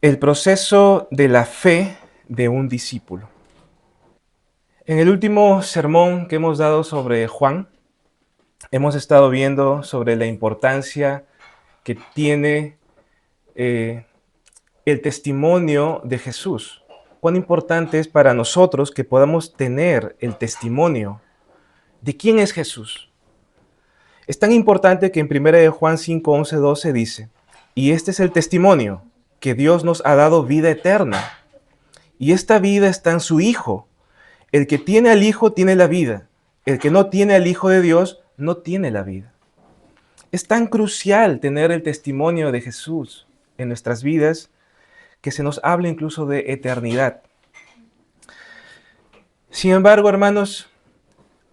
El proceso de la fe de un discípulo. En el último sermón que hemos dado sobre Juan, hemos estado viendo sobre la importancia que tiene el testimonio de Jesús. Cuán importante es para nosotros que podamos tener el testimonio de quién es Jesús. Es tan importante que en 1 Juan 5, 11, 12 dice, y este es el testimonio, que Dios nos ha dado vida eterna, y esta vida está en su Hijo. El que tiene al Hijo tiene la vida. El que no tiene al Hijo de Dios no tiene la vida. Es tan crucial tener el testimonio de Jesús en nuestras vidas que se nos habla incluso de eternidad. Sin embargo, hermanos,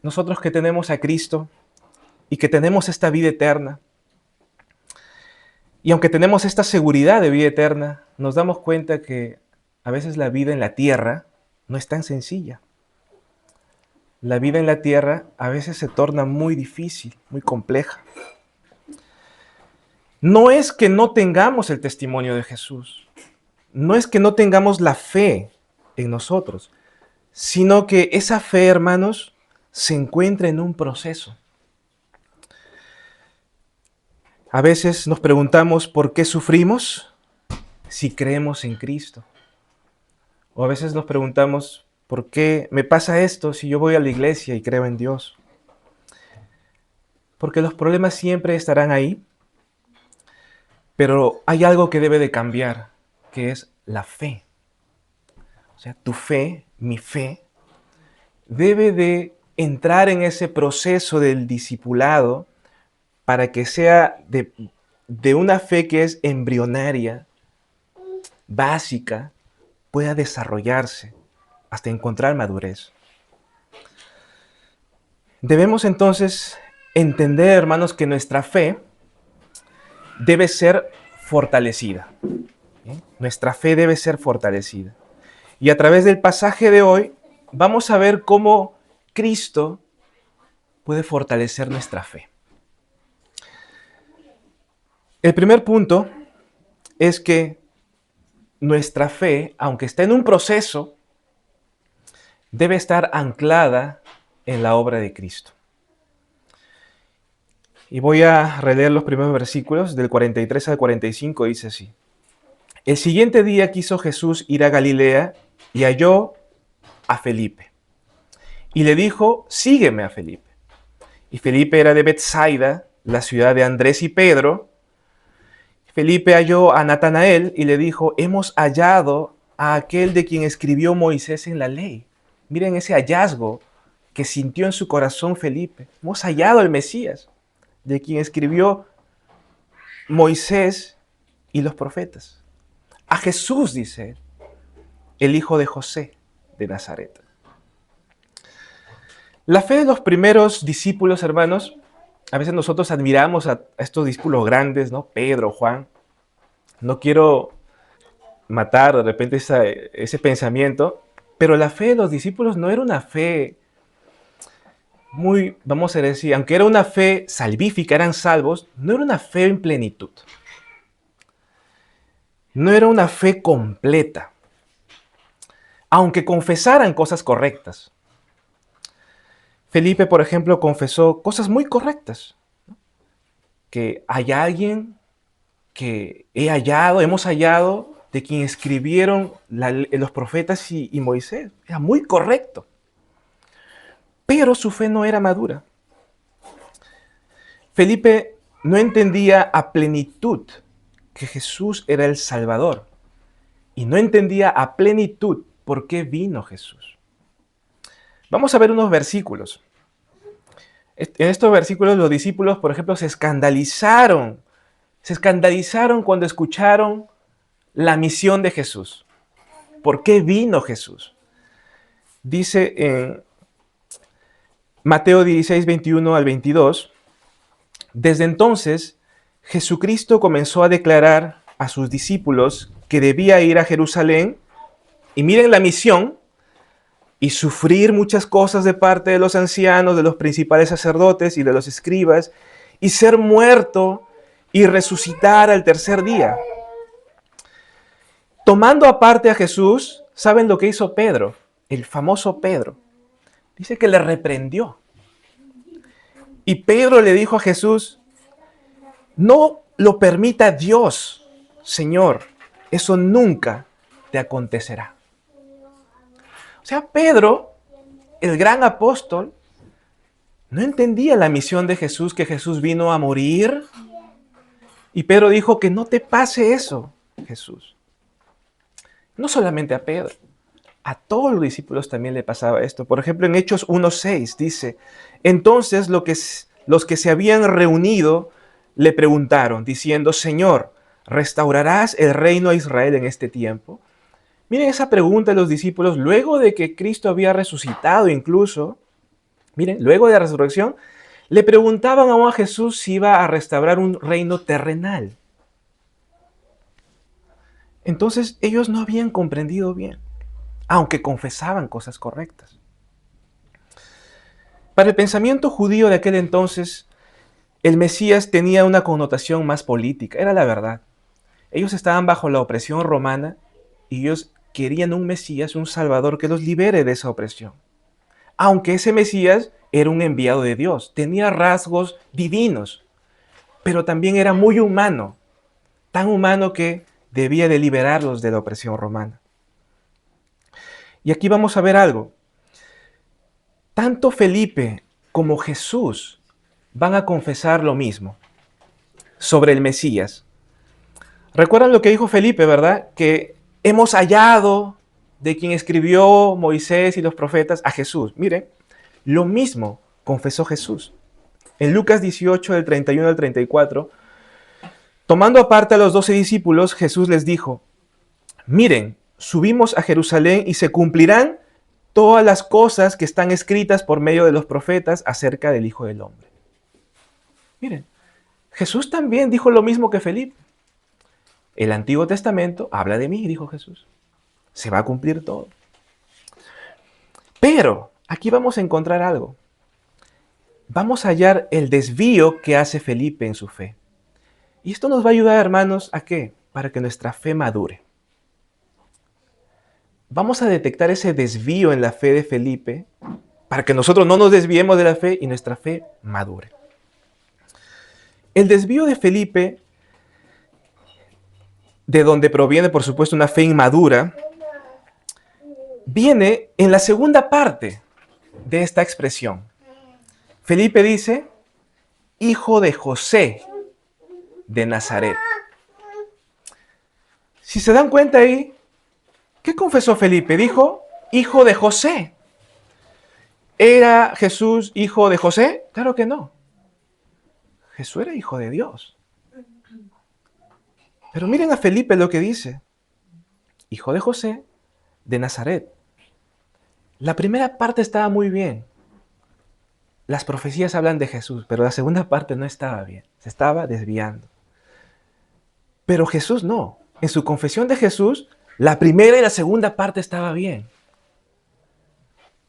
nosotros que tenemos a Cristo y que tenemos esta vida eterna, y aunque tenemos esta seguridad de vida eterna, nos damos cuenta que a veces la vida en la tierra no es tan sencilla. La vida en la tierra a veces se torna muy difícil, muy compleja. No es que no tengamos el testimonio de Jesús, no es que no tengamos la fe en nosotros, sino que esa fe, hermanos, se encuentra en un proceso. A veces nos preguntamos por qué sufrimos si creemos en Cristo. O a veces nos preguntamos por qué me pasa esto si yo voy a la iglesia y creo en Dios. Porque los problemas siempre estarán ahí, pero hay algo que debe de cambiar, que es la fe. O sea, tu fe, mi fe, debe de entrar en ese proceso del discipulado para que sea de una fe que es embrionaria, básica, pueda desarrollarse hasta encontrar madurez. Debemos entonces entender, hermanos, que nuestra fe debe ser fortalecida. Nuestra fe debe ser fortalecida. Y a través del pasaje de hoy vamos a ver cómo Cristo puede fortalecer nuestra fe. El primer punto es que nuestra fe, aunque está en un proceso, debe estar anclada en la obra de Cristo. Y voy a releer los primeros versículos, del 43 al 45, dice así. El siguiente día quiso Jesús ir a Galilea y halló a Felipe. Y le dijo, sígueme a Felipe. Y Felipe era de Betsaida, la ciudad de Andrés y Pedro. Felipe halló a Natanael y le dijo, hemos hallado a aquel de quien escribió Moisés en la ley. Miren ese hallazgo que sintió en su corazón Felipe. Hemos hallado al Mesías, de quien escribió Moisés y los profetas. A Jesús, dice él, el hijo de José de Nazaret. La fe de los primeros discípulos, hermanos, a veces nosotros admiramos a estos discípulos grandes, ¿no? Pedro, Juan. No quiero matar de repente ese pensamiento, pero la fe de los discípulos no era una fe muy, vamos a decir, aunque era una fe salvífica, eran salvos, no era una fe en plenitud. No era una fe completa, aunque confesaran cosas correctas. Felipe, por ejemplo, confesó cosas muy correctas, ¿no? Que hay alguien que hemos hallado de quien escribieron los profetas y Moisés. Era muy correcto. Pero su fe no era madura. Felipe no entendía a plenitud que Jesús era el Salvador. Y no entendía a plenitud por qué vino Jesús. Vamos a ver unos versículos. En estos versículos los discípulos, por ejemplo, se escandalizaron cuando escucharon la misión de Jesús. ¿Por qué vino Jesús? Dice en Mateo 16, 21 al 22, desde entonces Jesucristo comenzó a declarar a sus discípulos que debía ir a Jerusalén, y miren la misión, y sufrir muchas cosas de parte de los ancianos, de los principales sacerdotes y de los escribas, y ser muerto y resucitar al tercer día. tomando aparte a Jesús, ¿saben lo que hizo Pedro? El famoso Pedro. Dice que le reprendió. Y Pedro le dijo a Jesús, no lo permita Dios, Señor, eso nunca te acontecerá. O sea, Pedro, el gran apóstol, no entendía la misión de Jesús, que Jesús vino a morir. Y Pedro dijo que no te pase eso, Jesús. No solamente a Pedro, a todos los discípulos también le pasaba esto. Por ejemplo, en Hechos 1:6 dice, entonces los que se habían reunido le preguntaron, diciendo, Señor, ¿restaurarás el reino a Israel en este tiempo? Miren esa pregunta de los discípulos, luego de que Cristo había resucitado incluso, miren, luego de la resurrección, le preguntaban aún a Jesús si iba a restaurar un reino terrenal. Entonces ellos no habían comprendido bien, aunque confesaban cosas correctas. Para el pensamiento judío de aquel entonces, el Mesías tenía una connotación más política, era la verdad. Ellos estaban bajo la opresión romana y ellos querían un Mesías, un Salvador que los libere de esa opresión. Aunque ese Mesías era un enviado de Dios, tenía rasgos divinos, pero también era muy humano, tan humano que debía de liberarlos de la opresión romana. Y aquí vamos a ver algo. Tanto Felipe como Jesús van a confesar lo mismo sobre el Mesías. ¿Recuerdan lo que dijo Felipe, verdad? Que hemos hallado de quien escribió Moisés y los profetas a Jesús. Miren, lo mismo confesó Jesús. En Lucas 18, del 31 al 34, tomando aparte a los 12 discípulos, Jesús les dijo, miren, subimos a Jerusalén y se cumplirán todas las cosas que están escritas por medio de los profetas acerca del Hijo del Hombre. Miren, Jesús también dijo lo mismo que Felipe. El Antiguo Testamento habla de mí, dijo Jesús. Se va a cumplir todo. Pero aquí vamos a encontrar algo. Vamos a hallar el desvío que hace Felipe en su fe. Y esto nos va a ayudar, hermanos, ¿a qué? Para que nuestra fe madure. Vamos a detectar ese desvío en la fe de Felipe para que nosotros no nos desviemos de la fe y nuestra fe madure. El desvío de Felipe, de donde proviene, por supuesto, una fe inmadura, viene en la segunda parte de esta expresión. Felipe dice, hijo de José de Nazaret. Si se dan cuenta ahí, ¿qué confesó Felipe? Dijo, hijo de José. ¿Era Jesús hijo de José? Claro que no. Jesús era hijo de Dios. Pero miren a Felipe lo que dice. Hijo de José de Nazaret. La primera parte estaba muy bien. Las profecías hablan de Jesús, pero la segunda parte no estaba bien. Se estaba desviando. Pero Jesús no. En su confesión de Jesús, la primera y la segunda parte estaba bien.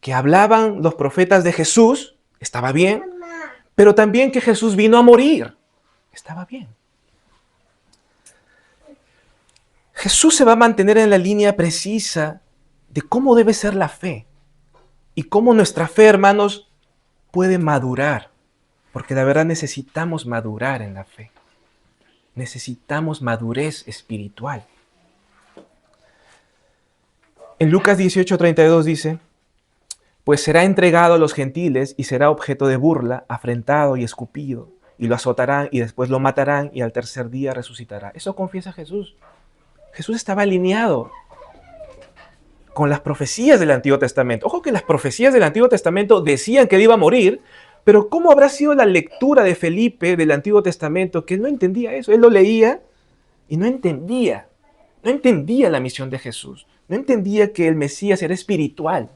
Que hablaban los profetas de Jesús, estaba bien. Pero también que Jesús vino a morir, estaba bien. Jesús se va a mantener en la línea precisa de cómo debe ser la fe. Y cómo nuestra fe, hermanos, puede madurar. Porque la verdad necesitamos madurar en la fe. Necesitamos madurez espiritual. En Lucas 18:32 dice, pues será entregado a los gentiles y será objeto de burla, afrentado y escupido, y lo azotarán y después lo matarán y al tercer día resucitará. Eso confiesa Jesús. Jesús estaba alineado con las profecías del Antiguo Testamento. Ojo que las profecías del Antiguo Testamento decían que él iba a morir, pero ¿cómo habrá sido la lectura de Felipe del Antiguo Testamento? Que él no entendía eso. Él lo leía y no entendía. No entendía la misión de Jesús. No entendía que el Mesías era espiritual.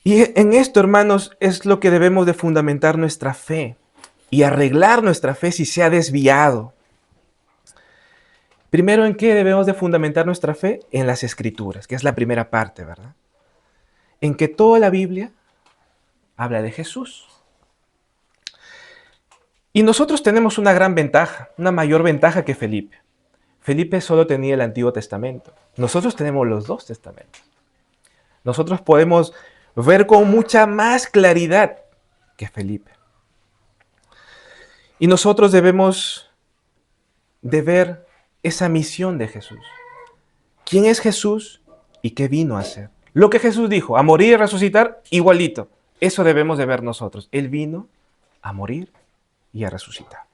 Y en esto, hermanos, es lo que debemos de fundamentar nuestra fe y arreglar nuestra fe si se ha desviado. Primero, ¿en qué debemos de fundamentar nuestra fe? En las Escrituras, que es la primera parte, ¿verdad? En que toda la Biblia habla de Jesús. Y nosotros tenemos una gran ventaja, una mayor ventaja que Felipe. Felipe solo tenía el Antiguo Testamento. Nosotros tenemos los dos testamentos. Nosotros podemos ver con mucha más claridad que Felipe. Y nosotros debemos de ver esa misión de Jesús. ¿Quién es Jesús y qué vino a hacer? Lo que Jesús dijo, a morir y resucitar, igualito. Eso debemos de ver nosotros. Él vino a morir y a resucitar.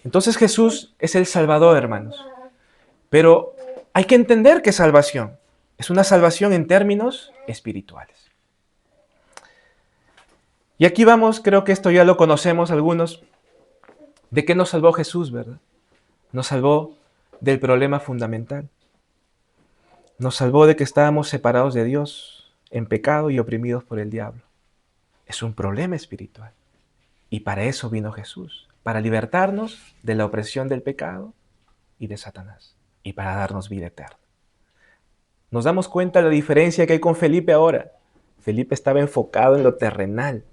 Entonces Jesús es el Salvador, hermanos. Pero hay que entender que salvación es una salvación en términos espirituales. Y aquí vamos, creo que esto ya lo conocemos algunos, de qué nos salvó Jesús, ¿verdad? Nos salvó del problema fundamental. Nos salvó de que estábamos separados de Dios, en pecado y oprimidos por el diablo. Es un problema espiritual. Y para eso vino Jesús, para libertarnos de la opresión del pecado y de Satanás, y para darnos vida eterna. Nos damos cuenta de la diferencia que hay con Felipe ahora. Felipe estaba enfocado en lo terrenal.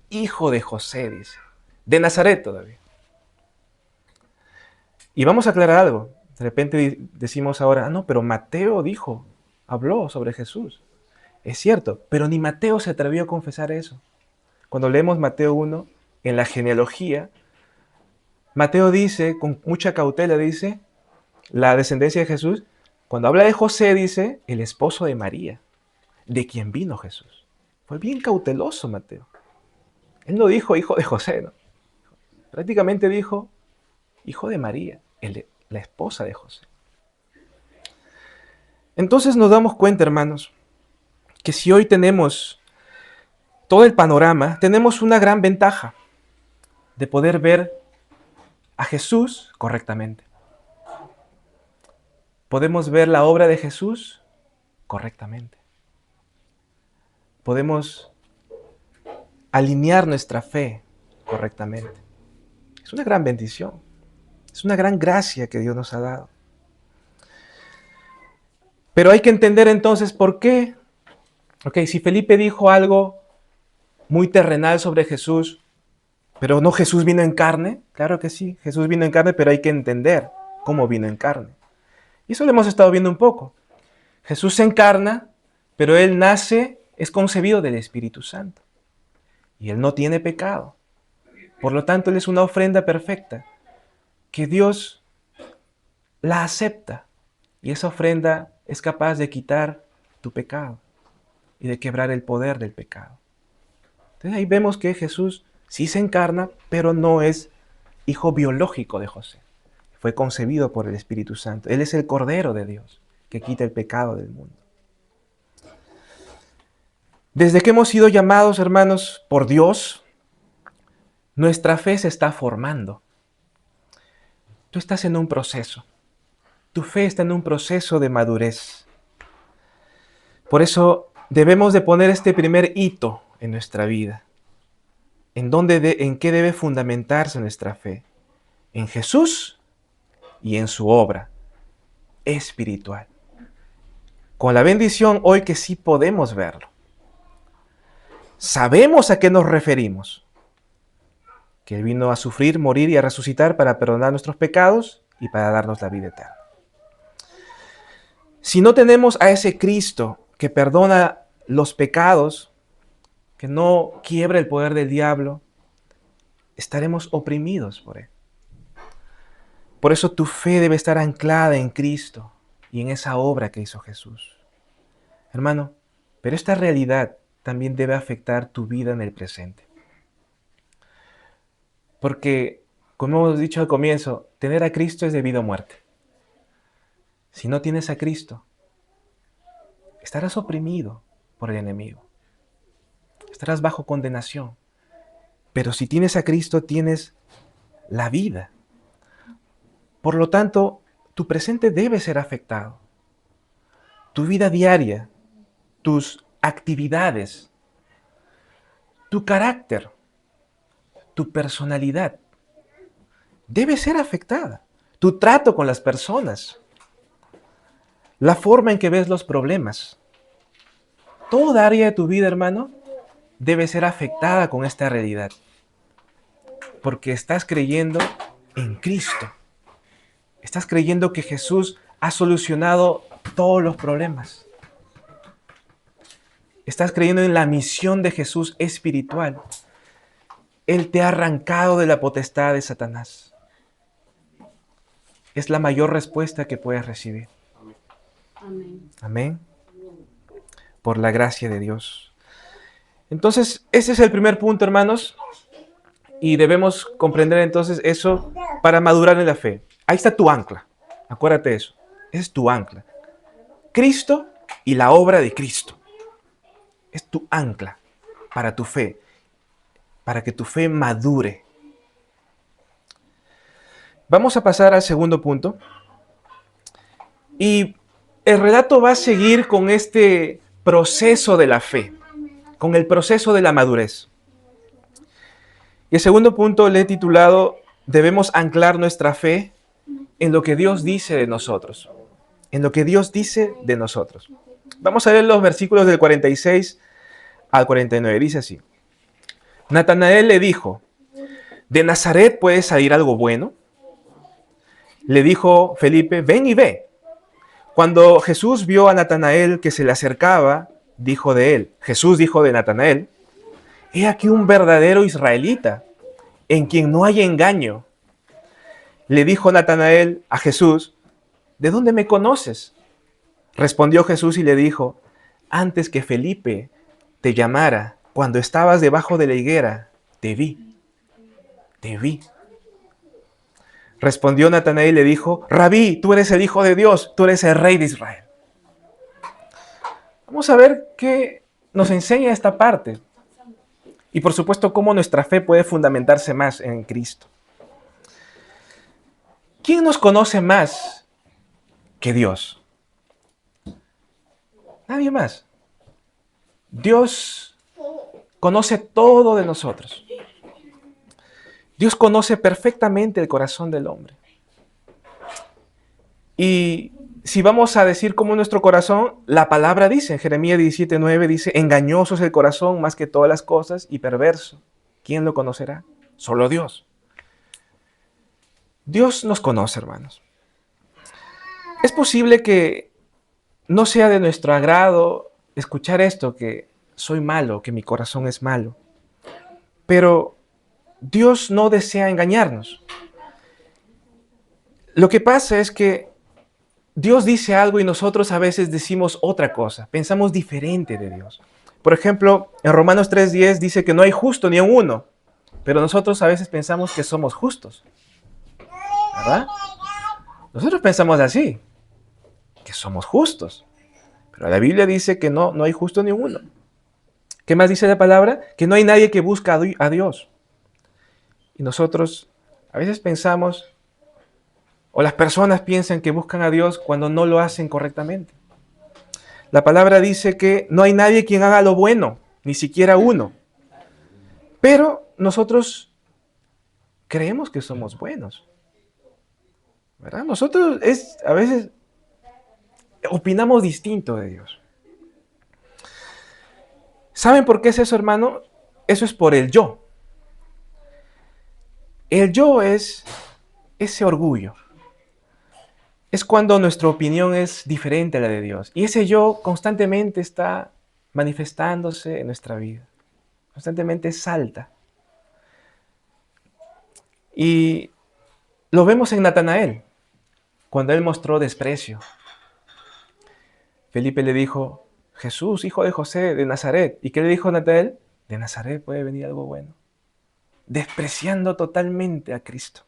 Hijo de José, dice. De Nazaret todavía. Y vamos a aclarar algo. De repente decimos ahora, no, pero Mateo habló sobre Jesús. Es cierto, pero ni Mateo se atrevió a confesar eso. Cuando leemos Mateo 1, en la genealogía, Mateo dice, con mucha cautela, dice, la descendencia de Jesús. Cuando habla de José, dice, el esposo de María, de quien vino Jesús. Fue bien cauteloso Mateo. Él no dijo hijo de José, ¿no? Prácticamente dijo hijo de María, la esposa de José. Entonces nos damos cuenta, hermanos, que si hoy tenemos todo el panorama, tenemos una gran ventaja de poder ver a Jesús correctamente. Podemos ver la obra de Jesús correctamente. Podemos alinear nuestra fe correctamente. Es una gran bendición. Es una gran gracia que Dios nos ha dado. Pero hay que entender entonces por qué. Ok, si Felipe dijo algo muy terrenal sobre Jesús, pero no Jesús vino en carne, claro que sí, Jesús vino en carne, pero hay que entender cómo vino en carne. Y eso lo hemos estado viendo un poco. Jesús se encarna, pero Él nace, es concebido del Espíritu Santo. Y Él no tiene pecado. Por lo tanto, Él es una ofrenda perfecta, que Dios la acepta. Y esa ofrenda es capaz de quitar tu pecado y de quebrar el poder del pecado. Entonces ahí vemos que Jesús sí se encarna, pero no es hijo biológico de José. Fue concebido por el Espíritu Santo. Él es el Cordero de Dios, que quita el pecado del mundo. Desde que hemos sido llamados, hermanos, por Dios, nuestra fe se está formando. Tú estás en un proceso. Tu fe está en un proceso de madurez. Por eso debemos de poner este primer hito en nuestra vida. ¿En qué debe fundamentarse nuestra fe? En Jesús y en su obra espiritual. Con la bendición hoy que sí podemos verlo. Sabemos a qué nos referimos. Que Él vino a sufrir, morir y a resucitar para perdonar nuestros pecados y para darnos la vida eterna. Si no tenemos a ese Cristo que perdona los pecados, que no quiebra el poder del diablo, estaremos oprimidos por Él. Por eso tu fe debe estar anclada en Cristo y en esa obra que hizo Jesús. Hermano, pero esta realidad también debe afectar tu vida en el presente. Porque, como hemos dicho al comienzo, tener a Cristo es de vida o muerte. Si no tienes a Cristo, estarás oprimido por el enemigo. Estarás bajo condenación. Pero si tienes a Cristo, tienes la vida. Por lo tanto, tu presente debe ser afectado. Tu vida diaria, tus actividades, tu carácter, tu personalidad debe ser afectada. Tu trato con las personas, la forma en que ves los problemas. Toda área de tu vida, hermano, debe ser afectada con esta realidad. Porque estás creyendo en Cristo. Estás creyendo que Jesús ha solucionado todos los problemas. Estás creyendo en la misión de Jesús espiritual. Él te ha arrancado de la potestad de Satanás. Es la mayor respuesta que puedes recibir. Amén. Amén. Por la gracia de Dios. Entonces, ese es el primer punto, hermanos. Y debemos comprender entonces eso para madurar en la fe. Ahí está tu ancla. Acuérdate de eso. Ese es tu ancla. Cristo y la obra de Cristo. Es tu ancla para tu fe. Para que tu fe madure. Vamos a pasar al segundo punto. Y el relato va a seguir con este proceso de la fe. Con el proceso de la madurez. Y el segundo punto le he titulado: debemos anclar nuestra fe en lo que Dios dice de nosotros. En lo que Dios dice de nosotros. Vamos a ver los versículos del 46 al 49. Dice así: Natanael le dijo: ¿de Nazaret puede salir algo bueno? Le dijo Felipe: ven y ve. Cuando Jesús vio a Natanael que se le acercaba, dijo de él, Jesús dijo de Natanael: he aquí un verdadero israelita, en quien no hay engaño. Le dijo Natanael a Jesús: ¿de dónde me conoces? Respondió Jesús y le dijo: antes que Felipe te llamara, cuando estabas debajo de la higuera, te vi. Te vi. Respondió Natanael y le dijo: Rabí, tú eres el Hijo de Dios, tú eres el Rey de Israel. Vamos a ver qué nos enseña esta parte. Y por supuesto, cómo nuestra fe puede fundamentarse más en Cristo. ¿Quién nos conoce más que Dios? Nadie más. Dios conoce todo de nosotros. Dios conoce perfectamente el corazón del hombre. Y si vamos a decir cómo nuestro corazón, la palabra dice, en Jeremías 17:9 dice: engañoso es el corazón más que todas las cosas y perverso. ¿Quién lo conocerá? Solo Dios. Dios nos conoce, hermanos. Es posible que no sea de nuestro agrado escuchar esto, que soy malo, que mi corazón es malo. Pero Dios no desea engañarnos. Lo que pasa es que Dios dice algo y nosotros a veces decimos otra cosa, pensamos diferente de Dios. Por ejemplo, en Romanos 3:10 dice que no hay justo ni un uno, pero nosotros a veces pensamos que somos justos, ¿verdad? Nosotros pensamos así, que somos justos, pero la Biblia dice que no hay justo ni uno. ¿Qué más dice la palabra? Que no hay nadie que busca a Dios. Y nosotros a veces pensamos, o las personas piensan que buscan a Dios cuando no lo hacen correctamente. La palabra dice que no hay nadie quien haga lo bueno, ni siquiera uno. Pero nosotros creemos que somos buenos, ¿verdad? Nosotros a veces opinamos distinto de Dios. ¿Saben por qué es eso, hermano? Eso es por el yo. El yo es ese orgullo. Es cuando nuestra opinión es diferente a la de Dios. Y ese yo constantemente está manifestándose en nuestra vida. Constantemente salta. Y lo vemos en Natanael, cuando él mostró desprecio. Felipe le dijo: Jesús, hijo de José, de Nazaret. ¿Y qué le dijo Natanael? De Nazaret puede venir algo bueno. Despreciando totalmente a Cristo.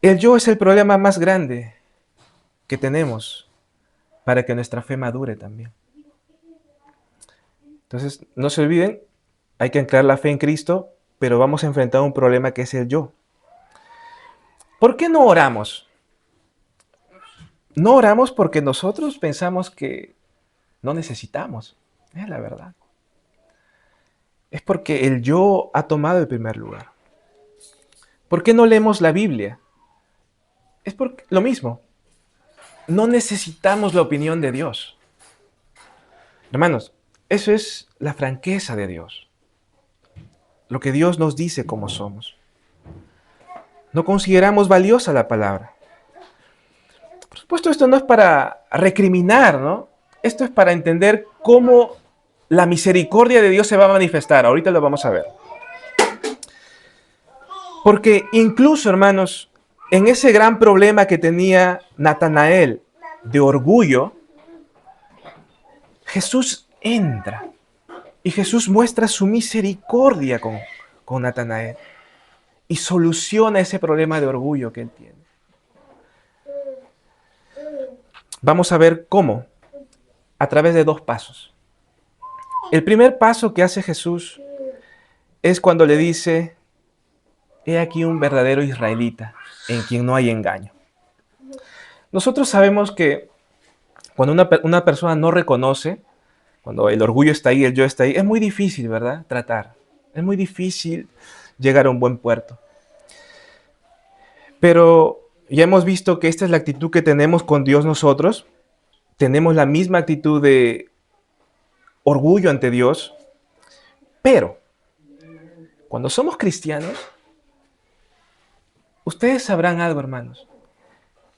El yo es el problema más grande que tenemos para que nuestra fe madure también. Entonces, no se olviden, hay que anclar la fe en Cristo, pero vamos a enfrentar un problema que es el yo. ¿Por qué no oramos? No oramos porque nosotros pensamos que no necesitamos, es la verdad. Es porque el yo ha tomado el primer lugar. ¿Por qué no leemos la Biblia? Es porque lo mismo. No necesitamos la opinión de Dios. Hermanos, eso es la franqueza de Dios. lo que Dios nos dice como somos. No consideramos valiosa la palabra. Por supuesto, esto no es para recriminar, ¿no? Esto es para entender cómo la misericordia de Dios se va a manifestar. Ahorita lo vamos a ver. Porque incluso, hermanos, en ese gran problema que tenía Natanael de orgullo, Jesús entra y Jesús muestra su misericordia con Natanael y soluciona ese problema de orgullo que él tiene. Vamos a ver cómo, a través de 2 pasos. El primer paso que hace Jesús es cuando le dice: he aquí un verdadero israelita en quien no hay engaño. Nosotros sabemos que cuando una persona no reconoce, cuando el orgullo está ahí, el yo está ahí, es muy difícil, ¿verdad? Tratar. Es muy difícil llegar a un buen puerto. Pero ya hemos visto que esta es la actitud que tenemos con Dios nosotros. Tenemos la misma actitud de orgullo ante Dios. Pero cuando somos cristianos, ustedes sabrán algo, hermanos,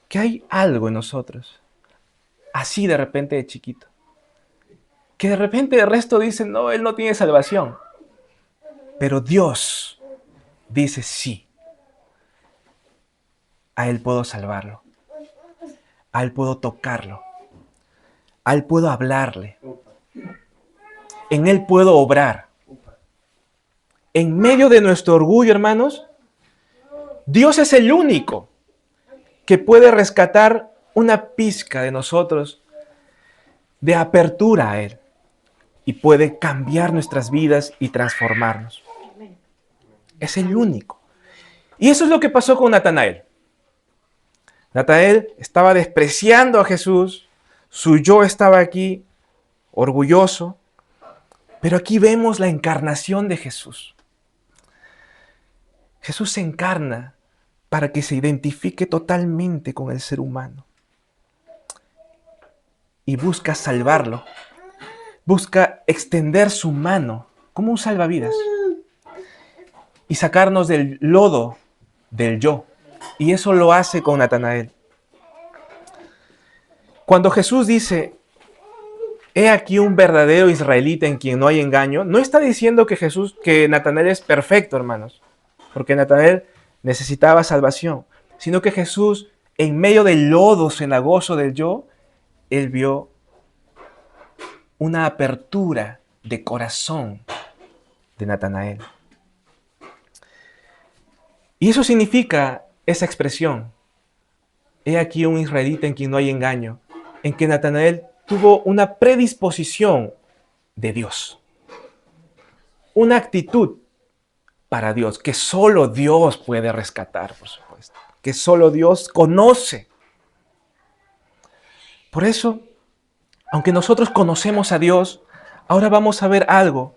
que hay algo en nosotros, así de repente de chiquito, que de repente el resto dicen: no, él no tiene salvación. Pero Dios dice: sí, a él puedo salvarlo, a él puedo tocarlo, a él puedo hablarle, en él puedo obrar. En medio de nuestro orgullo, hermanos, Dios es el único que puede rescatar una pizca de nosotros de apertura a Él y puede cambiar nuestras vidas y transformarnos. Es el único. Y eso es lo que pasó con Natanael. Natanael estaba despreciando a Jesús, su yo estaba aquí, orgulloso, pero aquí vemos la encarnación de Jesús. Jesús se encarna para que se identifique totalmente con el ser humano y busca salvarlo, busca extender su mano como un salvavidas y sacarnos del lodo del yo. Y eso lo hace con Natanael. Cuando Jesús dice: he aquí un verdadero israelita en quien no hay engaño, no está diciendo que Natanael es perfecto, hermanos, porque Natanael necesitaba salvación, sino que Jesús, en medio del lodo cenagoso del yo, él vio una apertura de corazón de Natanael. Y eso significa esa expresión: he aquí un israelita en quien no hay engaño, en que Natanael tuvo una predisposición de Dios, una actitud para Dios, que solo Dios puede rescatar, por supuesto, que solo Dios conoce. Por eso, aunque nosotros conocemos a Dios, ahora vamos a ver algo,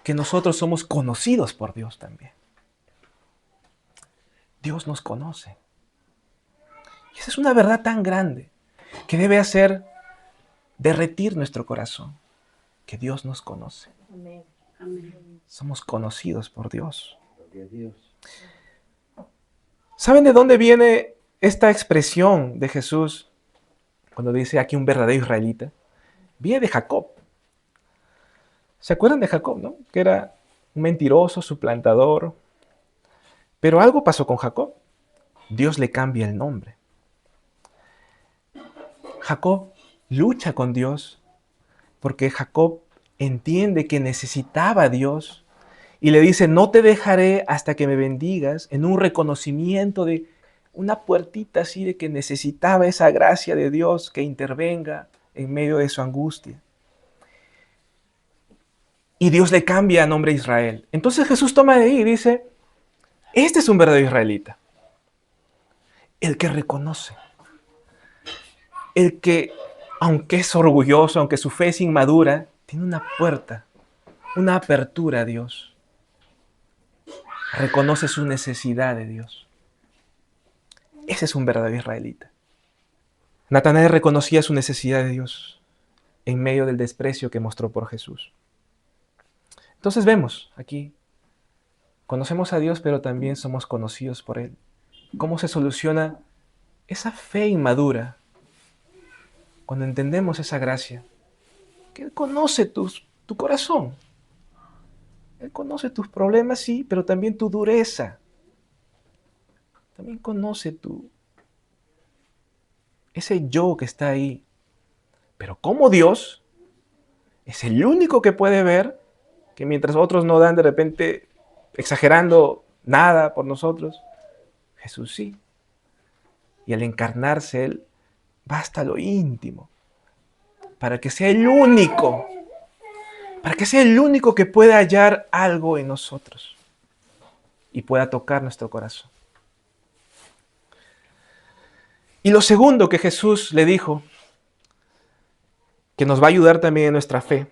que nosotros somos conocidos por Dios también. Dios nos conoce. Y esa es una verdad tan grande que debe hacer derretir nuestro corazón, que Dios nos conoce. Amén. Amén. Somos conocidos por Dios. ¿Saben de dónde viene esta expresión de Jesús cuando dice aquí un verdadero israelita? Viene de Jacob. ¿Se acuerdan de Jacob, no? Que era un mentiroso, suplantador. Pero algo pasó con Jacob. Dios le cambia el nombre. Jacob lucha con Dios porque Jacob entiende que necesitaba a Dios y le dice: no te dejaré hasta que me bendigas, en un reconocimiento de una puertita así de que necesitaba esa gracia de Dios que intervenga en medio de su angustia. Y Dios le cambia a nombre Israel. Entonces Jesús toma de ahí y dice: este es un verdadero israelita. El que reconoce. El que, aunque es orgulloso, aunque su fe es inmadura, tiene una puerta, una apertura a Dios. Reconoce su necesidad de Dios. Ese es un verdadero israelita. Natanael reconocía su necesidad de Dios en medio del desprecio que mostró por Jesús. Entonces vemos aquí Conocemos a Dios, pero también somos conocidos por Él. ¿Cómo se soluciona esa fe inmadura cuando entendemos esa gracia? Que Él conoce tu corazón. Él conoce tus problemas, sí, pero también tu dureza. También conoce ese yo que está ahí. Pero como Dios es el único que puede ver que mientras otros no dan de repente exagerando nada por nosotros, Jesús sí. Y al encarnarse Él va hasta lo íntimo para que sea el único, que pueda hallar algo en nosotros y pueda tocar nuestro corazón. Y lo segundo que Jesús le dijo, que nos va a ayudar también en nuestra fe,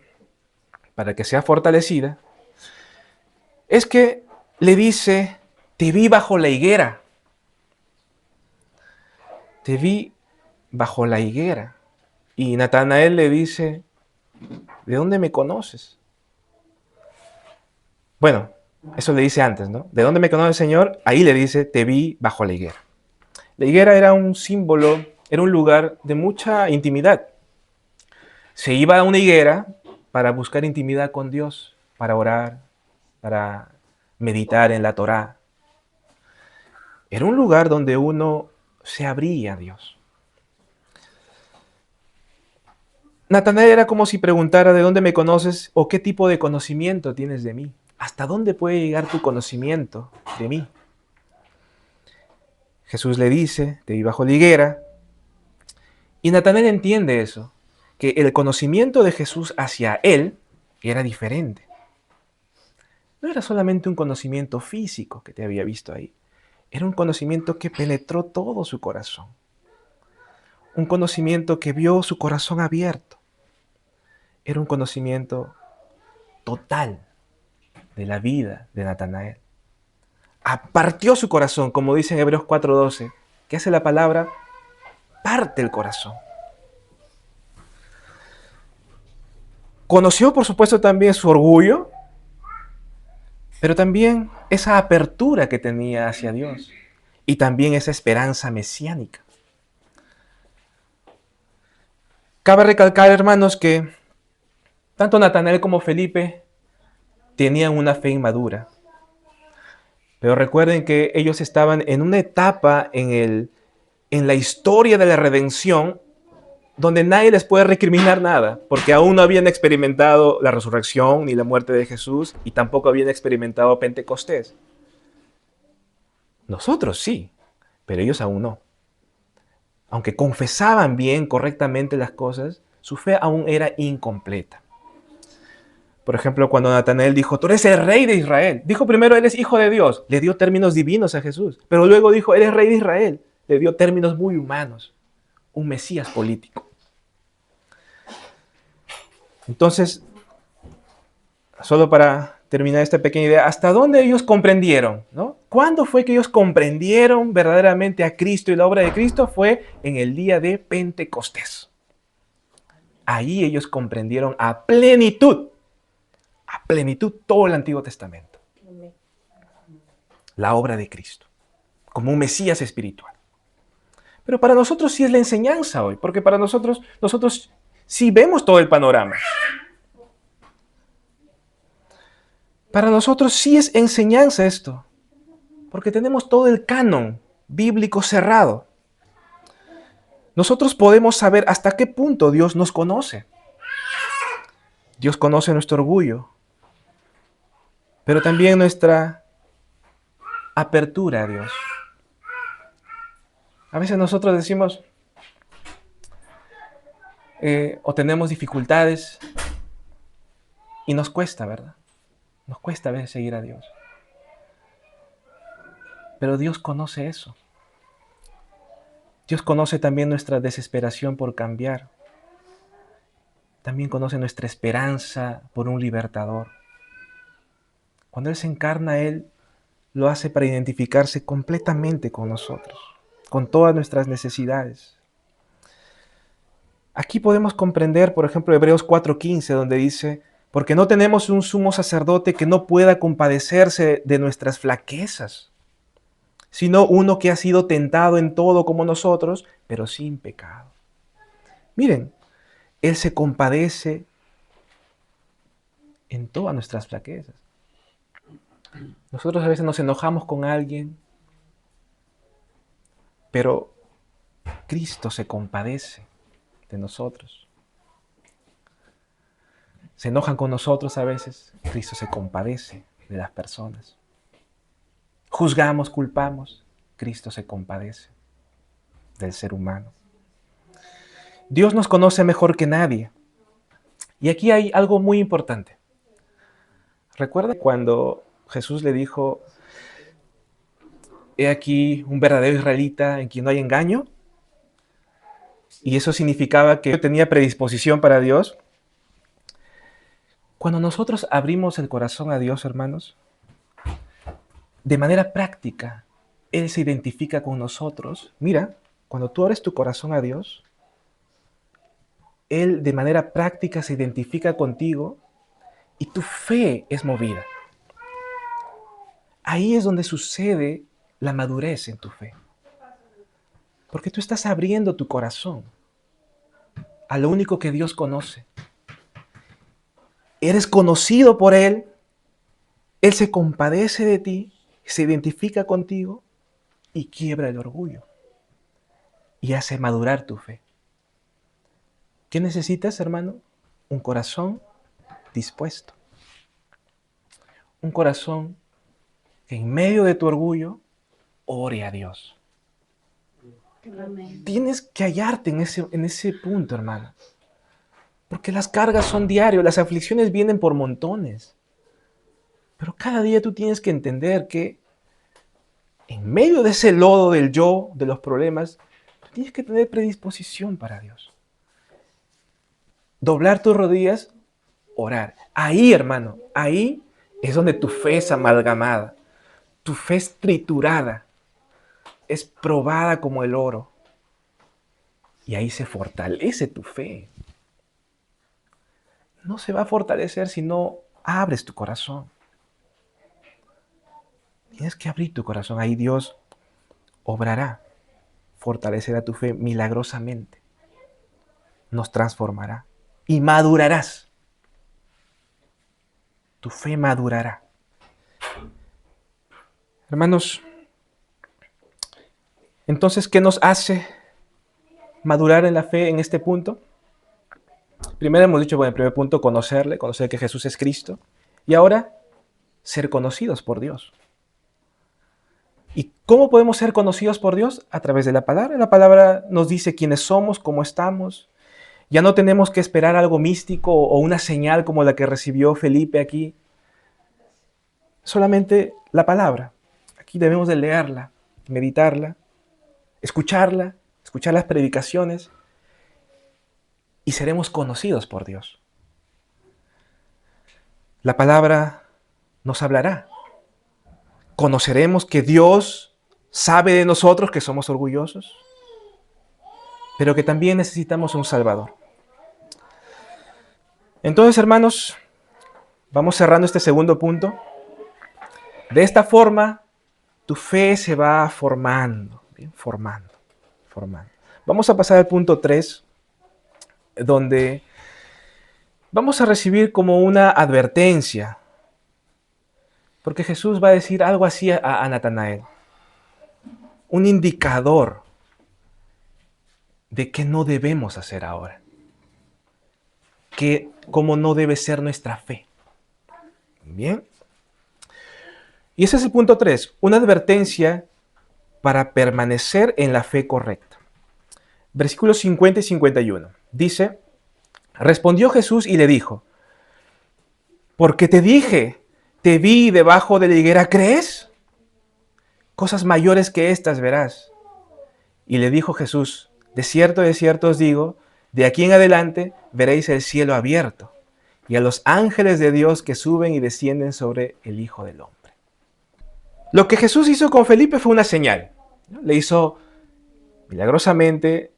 para que sea fortalecida, es que le dice, te vi bajo la higuera. Te vi bajo la higuera. Y Natanael le dice, ¿de dónde me conoces? Bueno, eso le dice antes, ¿no? ¿De dónde me conoce el Señor? Ahí le dice, te vi bajo la higuera. La higuera era un símbolo, era un lugar de mucha intimidad. Se iba a una higuera para buscar intimidad con Dios, para orar, para meditar en la Torá. Era un lugar donde uno se abría a Dios. Natanael era como si preguntara, ¿de dónde me conoces o qué tipo de conocimiento tienes de mí? ¿Hasta dónde puede llegar tu conocimiento de mí? Jesús le dice, te vi bajo la higuera, y Natanael entiende eso, que el conocimiento de Jesús hacia él era diferente. No era solamente un conocimiento físico que te había visto ahí, era un conocimiento que penetró todo su corazón. Un conocimiento que vio su corazón abierto. Era un conocimiento total de la vida de Natanael. Partió su corazón, como dice en Hebreos 4:12, que hace la palabra, parte el corazón. Conoció, por supuesto, también su orgullo, pero también esa apertura que tenía hacia Dios y también esa esperanza mesiánica. Cabe recalcar, hermanos, que tanto Natanael como Felipe tenían una fe inmadura. Pero recuerden que ellos estaban en una etapa en la historia de la redención donde nadie les puede recriminar nada, porque aún no habían experimentado la resurrección ni la muerte de Jesús y tampoco habían experimentado Pentecostés. Nosotros sí, pero ellos aún no. Aunque confesaban bien, correctamente las cosas, su fe aún era incompleta. Por ejemplo, cuando Natanael dijo, tú eres el rey de Israel. Dijo primero, él es hijo de Dios. Le dio términos divinos a Jesús. Pero luego dijo, eres rey de Israel. Le dio términos muy humanos. Un Mesías político. Entonces, solo para terminar esta pequeña idea, ¿hasta dónde ellos comprendieron? ¿No? ¿Cuándo fue que ellos comprendieron verdaderamente a Cristo y la obra de Cristo? Fue en el día de Pentecostés. Ahí ellos comprendieron a plenitud todo el Antiguo Testamento. La obra de Cristo, como un Mesías espiritual. Pero para nosotros sí es la enseñanza hoy, porque para nosotros sí vemos todo el panorama. Para nosotros sí es enseñanza esto, porque tenemos todo el canon bíblico cerrado. Nosotros podemos saber hasta qué punto Dios nos conoce. Dios conoce nuestro orgullo, pero también nuestra apertura a Dios. A veces nosotros decimos, o tenemos dificultades y nos cuesta, ¿verdad? Nos cuesta a veces seguir a Dios. Pero Dios conoce eso. Dios conoce también nuestra desesperación por cambiar. También conoce nuestra esperanza por un libertador. Cuando Él se encarna, Él lo hace para identificarse completamente con nosotros, con todas nuestras necesidades. Aquí podemos comprender, por ejemplo, Hebreos 4:15, donde dice, Porque no tenemos un sumo sacerdote que no pueda compadecerse de nuestras flaquezas, sino uno que ha sido tentado en todo como nosotros, pero sin pecado. Miren, Él se compadece en todas nuestras flaquezas. Nosotros a veces nos enojamos con alguien, pero Cristo se compadece de nosotros. Se enojan con nosotros a veces, Cristo se compadece de las personas. Juzgamos, culpamos, Cristo se compadece del ser humano. Dios nos conoce mejor que nadie. Y aquí hay algo muy importante. ¿Recuerda cuando Jesús le dijo, he aquí un verdadero israelita en quien no hay engaño? Y eso significaba que tenía predisposición para Dios. Cuando nosotros abrimos el corazón a Dios, hermanos, de manera práctica, Él se identifica con nosotros. Mira, cuando tú abres tu corazón a Dios, Él de manera práctica se identifica contigo y tu fe es movida. Ahí es donde sucede la madurez en tu fe. Porque tú estás abriendo tu corazón a lo único que Dios conoce. Eres conocido por Él, Él se compadece de ti, se identifica contigo y quiebra el orgullo y hace madurar tu fe. ¿Qué necesitas, hermano? Un corazón dispuesto. Un corazón que en medio de tu orgullo ore a Dios. Amén. Tienes que hallarte en ese punto, hermano. Porque las cargas son diarios, las aflicciones vienen por montones. Pero cada día tú tienes que entender que en medio de ese lodo del yo, de los problemas, tú tienes que tener predisposición para Dios. Doblar tus rodillas, orar. Ahí, hermano, ahí es donde tu fe es amalgamada. Tu fe es triturada. Es probada como el oro. Y ahí se fortalece tu fe. No se va a fortalecer si no abres tu corazón. Tienes que abrir tu corazón. Ahí Dios obrará, fortalecerá tu fe milagrosamente. Nos transformará y madurarás. Tu fe madurará. Hermanos, entonces, ¿qué nos hace madurar en la fe en este punto? Primero hemos dicho, bueno, el primer punto, conocerle, conocer que Jesús es Cristo. Y ahora, ser conocidos por Dios. ¿Y cómo podemos ser conocidos por Dios? A través de la palabra. La palabra nos dice quiénes somos, cómo estamos. Ya no tenemos que esperar algo místico o una señal como la que recibió Felipe aquí. Solamente la palabra. Aquí debemos de leerla, meditarla, escuchar las predicaciones y seremos conocidos por Dios. La palabra nos hablará. Conoceremos que Dios sabe de nosotros que somos orgullosos, pero que también necesitamos un Salvador. Entonces, hermanos, vamos cerrando este segundo punto. De esta forma, tu fe se va formando, ¿bien? Formando. Vamos a pasar al punto 3, donde vamos a recibir como una advertencia, porque Jesús va a decir algo así a Natanael, un indicador de qué no debemos hacer ahora, que cómo no debe ser nuestra fe. Bien. Y ese es el punto 3, una advertencia para permanecer en la fe correcta. Versículos 50 y 51. Dice, respondió Jesús y le dijo, porque te dije, te vi debajo de la higuera, ¿crees? Cosas mayores que estas verás. Y le dijo Jesús, de cierto os digo, de aquí en adelante veréis el cielo abierto y a los ángeles de Dios que suben y descienden sobre el Hijo del Hombre. Lo que Jesús hizo con Felipe fue una señal, ¿no? Le hizo milagrosamente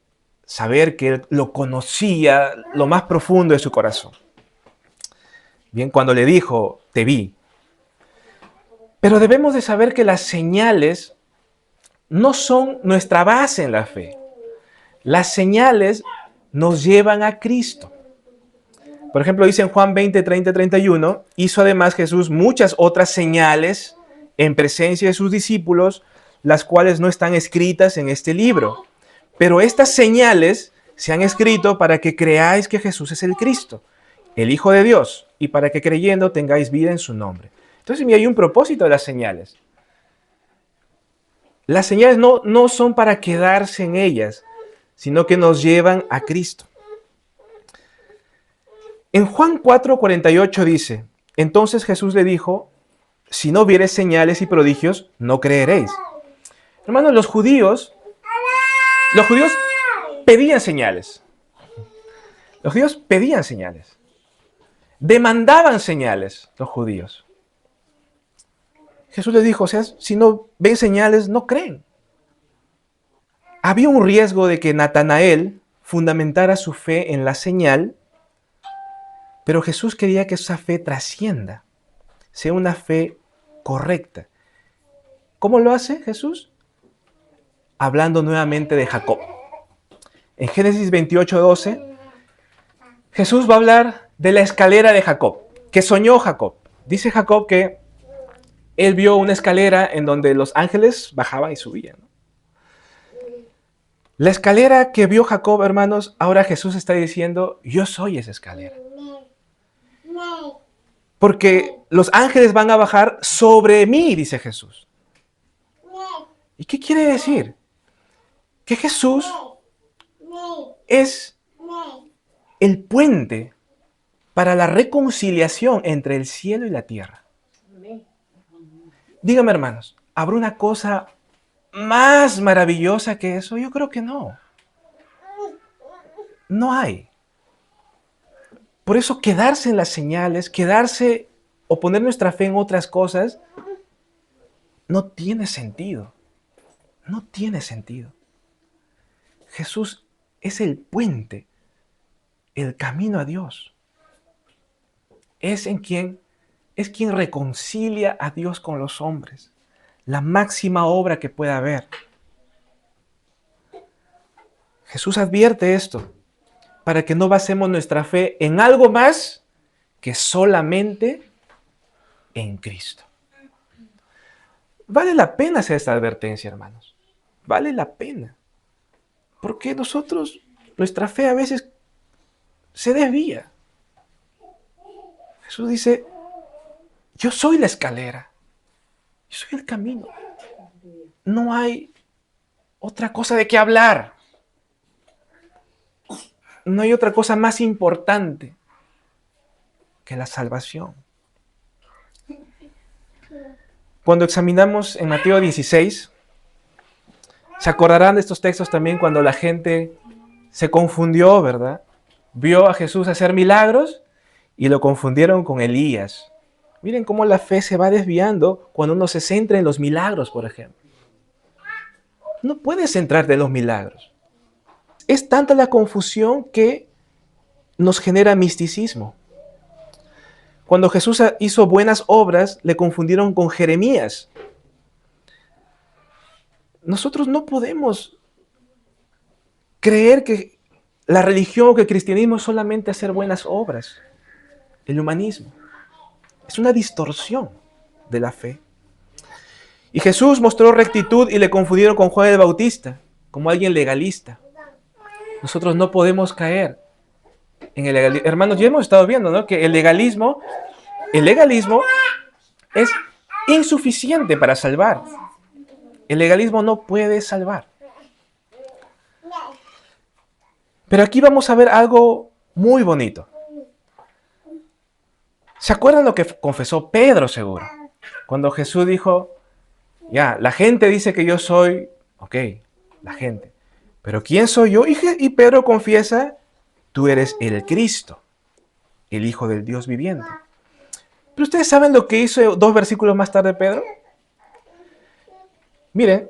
saber que él lo conocía lo más profundo de su corazón. Bien, cuando le dijo, te vi. Pero debemos de saber que las señales no son nuestra base en la fe. Las señales nos llevan a Cristo. Por ejemplo, dice en Juan 20, 30, 31, hizo además Jesús muchas otras señales en presencia de sus discípulos, las cuales no están escritas en este libro. Pero estas señales se han escrito para que creáis que Jesús es el Cristo, el Hijo de Dios, y para que creyendo tengáis vida en su nombre. Entonces, mira, hay un propósito de las señales. Las señales no son para quedarse en ellas, sino que nos llevan a Cristo. En Juan 4:48 dice, entonces Jesús le dijo, si no viereis señales y prodigios, no creeréis. Hermanos, los judíos pedían señales. Los judíos pedían señales. Demandaban señales los judíos. Jesús les dijo, o sea, si no ven señales, no creen. Había un riesgo de que Natanael fundamentara su fe en la señal, pero Jesús quería que esa fe trascienda, sea una fe correcta. ¿Cómo lo hace Jesús? Hablando nuevamente de Jacob. En Génesis 28:12, Jesús va a hablar de la escalera de Jacob, que soñó Jacob. Dice Jacob que él vio una escalera en donde los ángeles bajaban y subían. La escalera que vio Jacob, hermanos, ahora Jesús está diciendo, yo soy esa escalera. Porque los ángeles van a bajar sobre mí, dice Jesús. ¿Y qué quiere decir? Que Jesús es el puente para la reconciliación entre el cielo y la tierra. Dígame, hermanos, ¿habrá una cosa más maravillosa que eso? Yo creo que no. No hay. Por eso quedarse en las señales, quedarse o poner nuestra fe en otras cosas, no tiene sentido. No tiene sentido. Jesús es el puente, el camino a Dios. Es quien reconcilia a Dios con los hombres. La máxima obra que pueda haber. Jesús advierte esto para que no basemos nuestra fe en algo más que solamente en Cristo. Vale la pena hacer esta advertencia, hermanos. Vale la pena. Porque nuestra fe a veces se desvía. Jesús dice, yo soy la escalera. Yo soy el camino. No hay otra cosa de qué hablar. No hay otra cosa más importante que la salvación. Cuando examinamos en Mateo 16, se acordarán de estos textos también cuando la gente se confundió, ¿verdad? Vio a Jesús hacer milagros y lo confundieron con Elías. Miren cómo la fe se va desviando cuando uno se centra en los milagros, por ejemplo. No puedes centrarte en los milagros. Es tanta la confusión que nos genera misticismo. Cuando Jesús hizo buenas obras, le confundieron con Jeremías. Nosotros no podemos creer que la religión o que el cristianismo es solamente hacer buenas obras. El humanismo es una distorsión de la fe. Y Jesús mostró rectitud y le confundieron con Juan el Bautista, como alguien legalista. Nosotros no podemos caer en el legalismo. Hermanos, ya hemos estado viendo, ¿no?, que el legalismo es insuficiente para salvar. El legalismo no puede salvar. Pero aquí vamos a ver algo muy bonito. ¿Se acuerdan lo que confesó Pedro, seguro? Cuando Jesús dijo, ya, la gente dice que yo soy, ok, la gente. Pero ¿quién soy yo? Y Pedro confiesa, tú eres el Cristo, el Hijo del Dios viviente. Pero ustedes saben lo que hizo 2 versículos más tarde Pedro. Miren,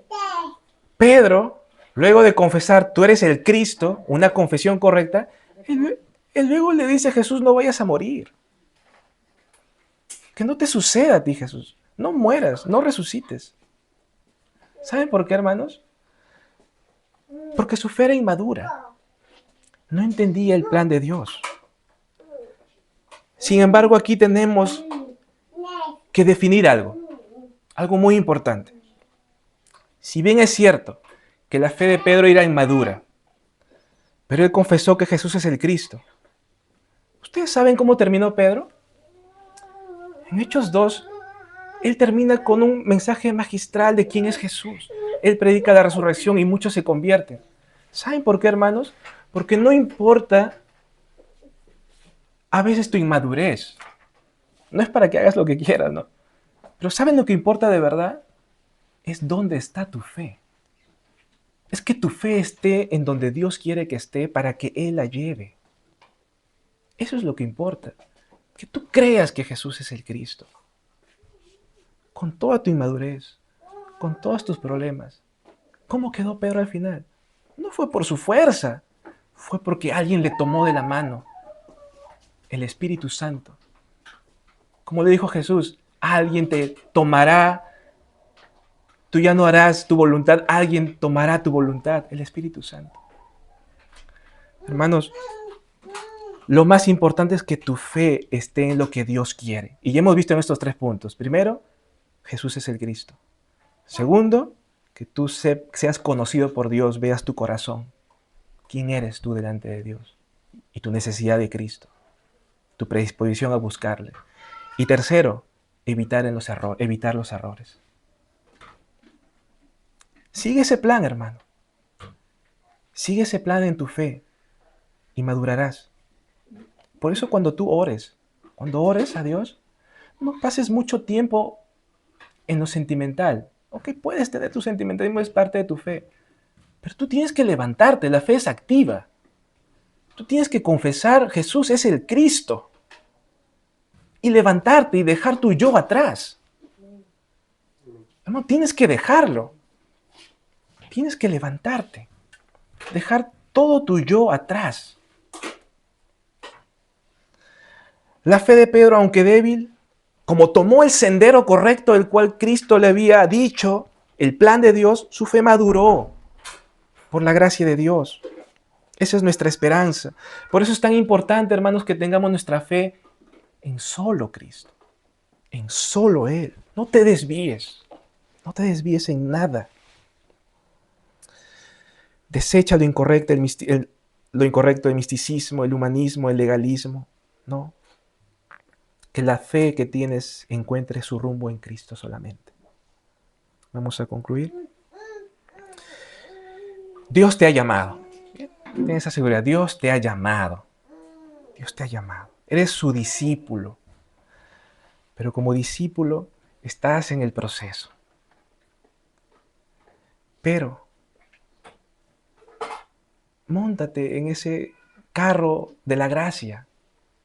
Pedro, luego de confesar, tú eres el Cristo, una confesión correcta, él luego le dice a Jesús, no vayas a morir. Que no te suceda a ti, Jesús. No mueras, no resucites. ¿Saben por qué, hermanos? Porque su fe era inmadura. No entendía el plan de Dios. Sin embargo, aquí tenemos que definir algo muy importante. Si bien es cierto que la fe de Pedro era inmadura, pero él confesó que Jesús es el Cristo. ¿Ustedes saben cómo terminó Pedro? En Hechos 2, él termina con un mensaje magistral de quién es Jesús. Él predica la resurrección y muchos se convierten. ¿Saben por qué, hermanos? Porque no importa a veces tu inmadurez. No es para que hagas lo que quieras, ¿no? Pero ¿saben lo que importa de verdad? Es dónde está tu fe. Es que tu fe esté en donde Dios quiere que esté para que Él la lleve. Eso es lo que importa. Que tú creas que Jesús es el Cristo. Con toda tu inmadurez, con todos tus problemas. ¿Cómo quedó Pedro al final? No fue por su fuerza, fue porque alguien le tomó de la mano. El Espíritu Santo. Como le dijo Jesús, alguien te tomará. Tú ya no harás tu voluntad, alguien tomará tu voluntad, el Espíritu Santo. Hermanos, lo más importante es que tu fe esté en lo que Dios quiere. Y ya hemos visto en estos 3 puntos. Primero, Jesús es el Cristo. Segundo, que tú seas conocido por Dios, veas tu corazón. ¿Quién eres tú delante de Dios? Y tu necesidad de Cristo. Tu predisposición a buscarle. Y tercero, evitar los errores. Sigue ese plan, hermano. Sigue ese plan en tu fe y madurarás. Por eso cuando ores a Dios, no pases mucho tiempo en lo sentimental. Ok, puedes tener tu sentimentalismo, es parte de tu fe. Pero tú tienes que levantarte, la fe es activa. Tú tienes que confesar, Jesús es el Cristo. Y levantarte y dejar tu yo atrás. No, tienes que dejarlo. Tienes que levantarte. Dejar todo tu yo atrás. La fe de Pedro, aunque débil, como tomó el sendero correcto del cual Cristo le había dicho, el plan de Dios, su fe maduró por la gracia de Dios. Esa es nuestra esperanza. Por eso es tan importante, hermanos, que tengamos nuestra fe en solo Cristo, en solo Él. No te desvíes en nada. Desecha lo incorrecto, el misticismo, el humanismo, el legalismo. No. Que la fe que tienes encuentre su rumbo en Cristo solamente. Vamos a concluir. Dios te ha llamado. Ten esa seguridad. Dios te ha llamado. Dios te ha llamado. Eres su discípulo. Pero como discípulo estás en el proceso. Pero móntate en ese carro de la gracia.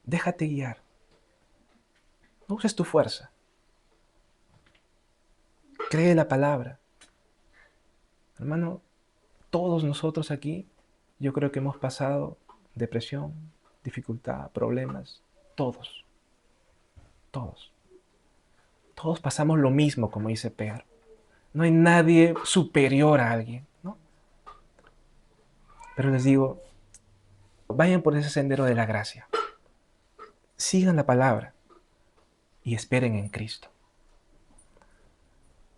Déjate guiar. No uses tu fuerza. Cree la palabra. Hermano, todos nosotros aquí, yo creo que hemos pasado depresión, dificultad, problemas. Todos. Todos. Todos pasamos lo mismo, como dice Pedro. No hay nadie superior a alguien, ¿no? Pero les digo, vayan por ese sendero de la gracia. Sigan la palabra y esperen en Cristo.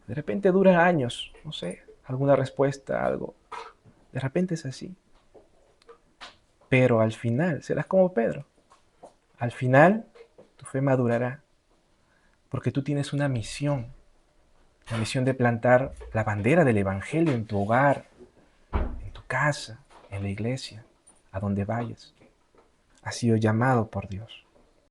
De repente dura años, no sé, alguna respuesta, algo. De repente es así. Pero al final serás como Pedro. Al final tu fe madurará. Porque tú tienes una misión. La misión de plantar la bandera del Evangelio en tu hogar, en tu casa, en la iglesia, a donde vayas. Has sido llamado por Dios.